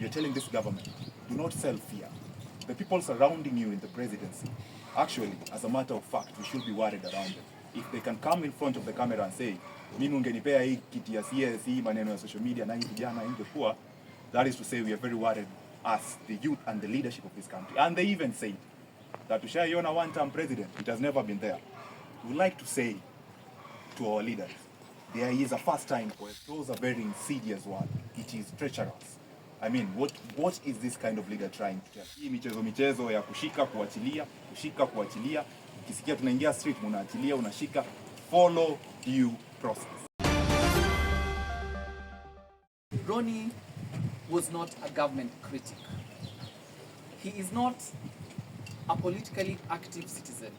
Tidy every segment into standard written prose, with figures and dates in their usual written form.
we are telling this government, do not sell fear. The people surrounding you in the presidency, actually, as a matter of fact, we should be worried around them. If they can come in front of the camera and say, mimi ungenipea hii kiti ya CS, hii maneno ya social media na hii vijana ingekuwa, that is to say we are very worried as the youth and the leadership of this country. And they even say that tushaiona one-term president, it has never been there. We would like to say to our leaders, there is a first time for it. Those are very insidious word. It is treacherous. I mean, what is this kind of leader trying to tell? Hii michezo ya kushika kuachilia, ukisikia tunaingia street unaachilia, unashika, follow due process. Ronnie was not a government critic. He is not a politically active citizen.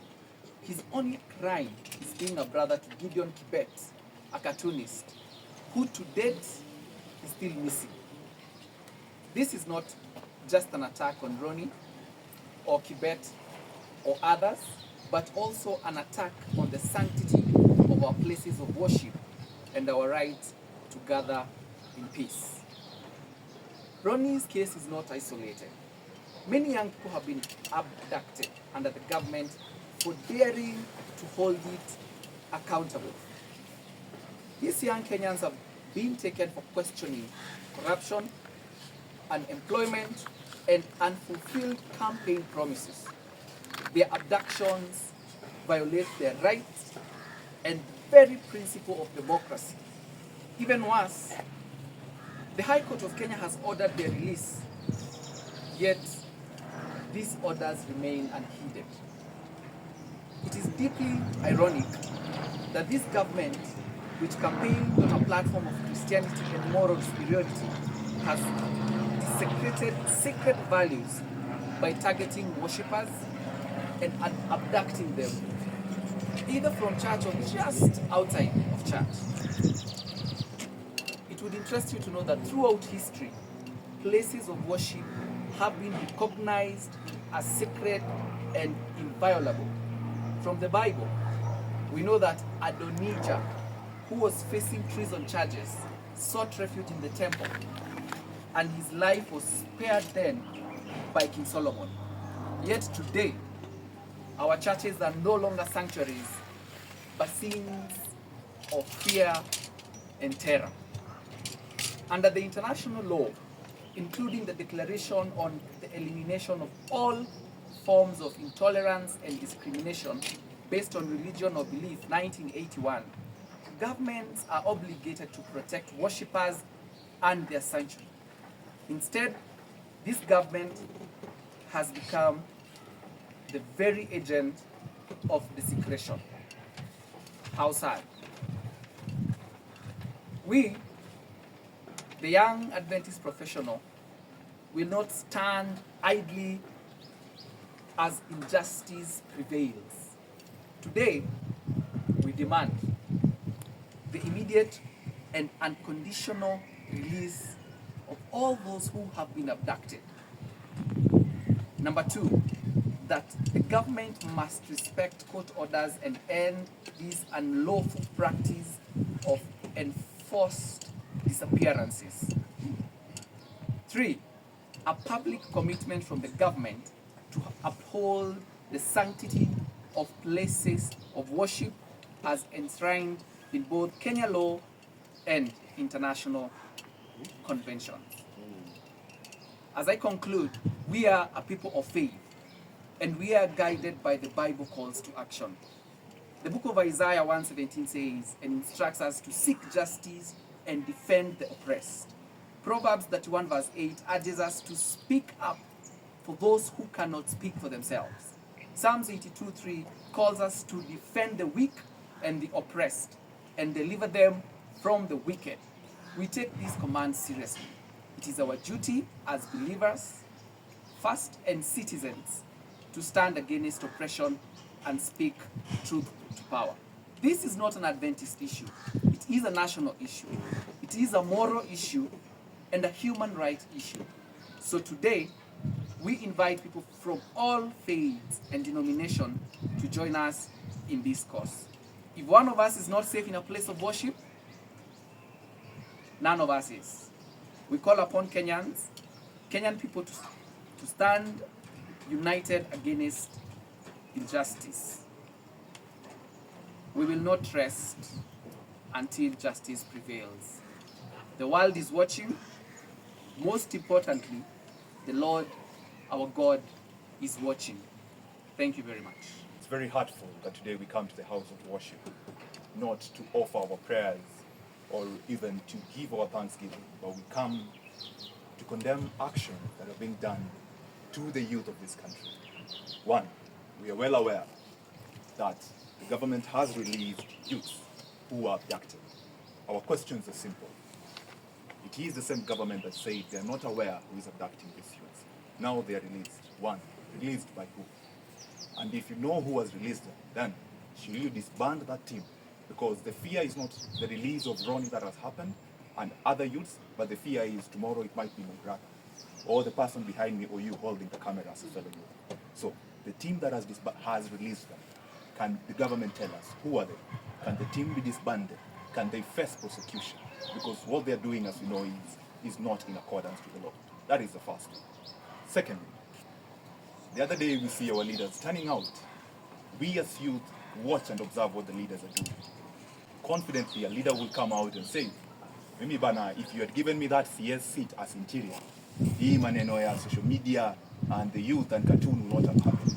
His only crime is being a brother to Gideon Kibet, a cartoonist, who to date is still missing. This is not just an attack on Ronnie or Kibet or others, but also an attack on the sanctity of our places of worship and our right to gather in peace. Ronnie's case is not isolated. Many young people have been abducted under the government for daring to hold it accountable. These young Kenyans have been taken for questioning corruption, unemployment, and unfulfilled campaign promises. Their abductions violate their rights and very principle of democracy. Even worse, the High Court of Kenya has ordered their release, yet these orders remain unheeded. It is deeply ironic that this government, which campaigned on a platform of Christianity and moral superiority, has desecrated sacred values by targeting worshippers and abducting them, either from church or just outside of church. It would interest you to know that throughout history, places of worship have been recognized as sacred and inviolable. From the Bible, we know that Adonijah, who was facing treason charges, sought refuge in the temple, and his life was spared then by King Solomon. Yet today, our churches are no longer sanctuaries, but scenes of fear and terror. Under the international law, including the Declaration on the Elimination of All Forms of Intolerance and Discrimination based on Religion or Belief, 1981, governments are obligated to protect worshippers and their sanctuary. Instead, this government has become the very agent of desecration. How sad. We, the young Adventist professional, will not stand idly as injustice prevails. Today, we demand the immediate and unconditional release of all those who have been abducted. Number two, that the government must respect court orders and end this unlawful practice of enforced disappearances. 3, a public commitment from the government to uphold the sanctity of places of worship as enshrined in both Kenya law and international conventions. As I conclude, we are a people of faith, and we are guided by the Bible calls to action. The book of Isaiah 1:17 says and instructs us to seek justice and defend the oppressed. Proverbs 31 verse 8 urges us to speak up for those who cannot speak for themselves. Psalms 82:3 calls us to defend the weak and the oppressed and deliver them from the wicked. We take these commands seriously. It is our duty as believers, first, and citizens to stand against oppression and speak truth to power. This is not an Adventist issue. It is a national issue. It is a moral issue and a human rights issue. So today, we invite people from all faiths and denominations to join us in this cause. If one of us is not safe in a place of worship, none of us is. We call upon Kenyans Kenyan people to stand united against injustice. We will not rest until justice prevails. The world is watching. Most importantly, the Lord, our God, is watching. Thank you very much. It's very heartful that today we come to the house of worship, not to offer our prayers or even to give our thanksgiving, but we come to condemn actions that are being done to the youth of this country. One, we are well aware that the government has released youths who are abducted. Our questions are simple. It is the same government that said they are not aware who is abducting these youths. Now they are released. One, released by who? And if you know who has released them, then should you disband that team? Because the fear is not the release of Ronnie that has happened and other youths, but the fear is tomorrow it might be my brother or the person behind me or you holding the camera as a fellow youth. So the team that has released them, can the government tell us who are they? Can the team be disbanded? Can they face prosecution? Because what they're doing, as we know, is not in accordance with the law. That is the first thing. Secondly, the other day we see our leaders turning out. We as youth watch and observe what the leaders are doing. Confidently, a leader will come out and say, Mimi bana, if you had given me that CS seat as interior, hii maneno ya social media and the youth and cartoon will not have happened.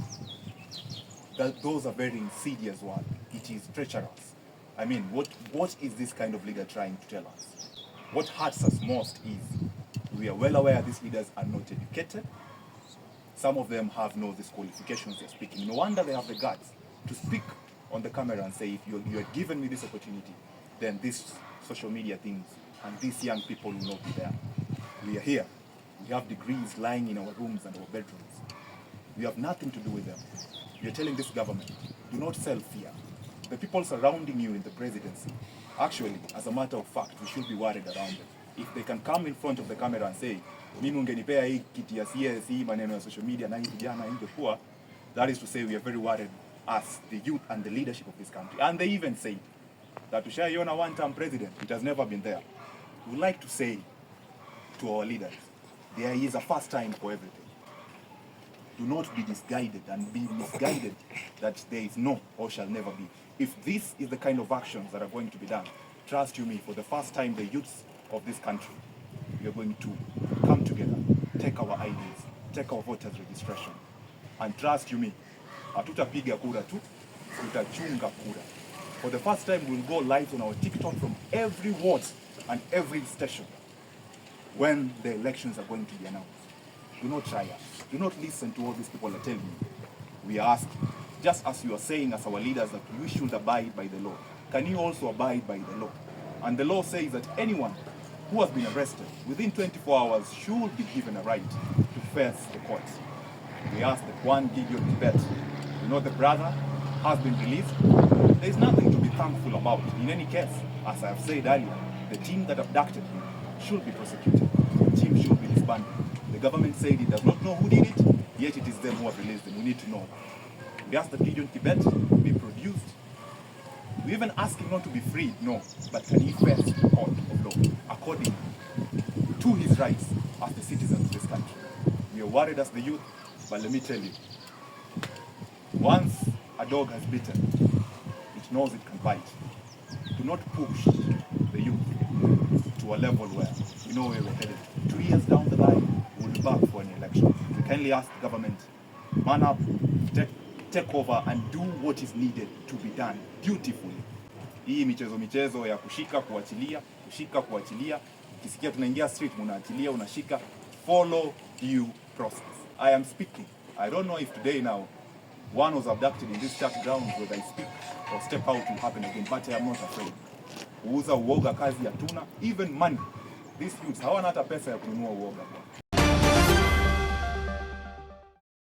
Those are very insidious words. It is treacherous. I mean, what is this kind of leader trying to tell us? What hurts us most is we are well aware these leaders are not educated. Some of them have no these qualifications they're speaking. No wonder they have the guts to speak on the camera and say, if you had given me this opportunity, then these social media things and these young people will not be there. We are here. We have degrees lying in our rooms and our bedrooms. We have nothing to do with them. We are telling this government, do not sell fear. The people surrounding you in the presidency, actually, as a matter of fact, we should be worried around them. If they can come in front of the camera and say, mimi ungenipea hii kiti ya CS, hii maneno ya social media na hii vijana ingekuwa, that is to say we are very worried as the youth and the leadership of this country. And they even say that tushaiona one-term president, it has never been there. We would like to say to our leaders, there is a first time for everything. Do not be misguided and be misguided that there is no or shall never be. If this is the kind of actions that are going to be done, trust you me, for the first time the youths of this country, we are going to come together, take our IDs, take our voters registration, and trust you me, hatutapiga kura tu, tutachunga kura. For the first time we'll go live on our TikTok from every ward and every station when the elections are going to be announced. Do not try us. Do not listen to what these people are telling you. We are asking, just as you are saying as our leaders that we should abide by the law, can you also abide by the law? And the law says that anyone who has been arrested within 24 hours should be given a right to face the courts. We ask that one Gideon Tibet, you know the brother has been released. There is nothing to be thankful about. In any case, as I have said earlier, the team that abducted him should be prosecuted. The team should be disbanded. The government said it does not know who did it, yet it is them who have released them. We need to know. We ask that Gideon Tibet be produced. We even ask him not to be freed, no, but can he face the court of law according to his rights as the citizens of this country. We are worried as the youth, but let me tell you, once a dog has bitten, it knows it can bite. Do not push the youth to a level where we know where we're headed. 2 years down the line, we'll be back for an election. We kindly ask the government, man up, take over and do what is needed to be done beautifully. Hii michezo ya kushika kuachilia, ukisikia tunaingia street unaachilia, unashika, follow due process. I am speaking. I don't know if today now one was abducted in this church grounds whether I speak or step out will happen again, but I am not afraid. Kuuza uoga kazi hatuna, even money. These youths hawana hata pesa ya kununua uoga.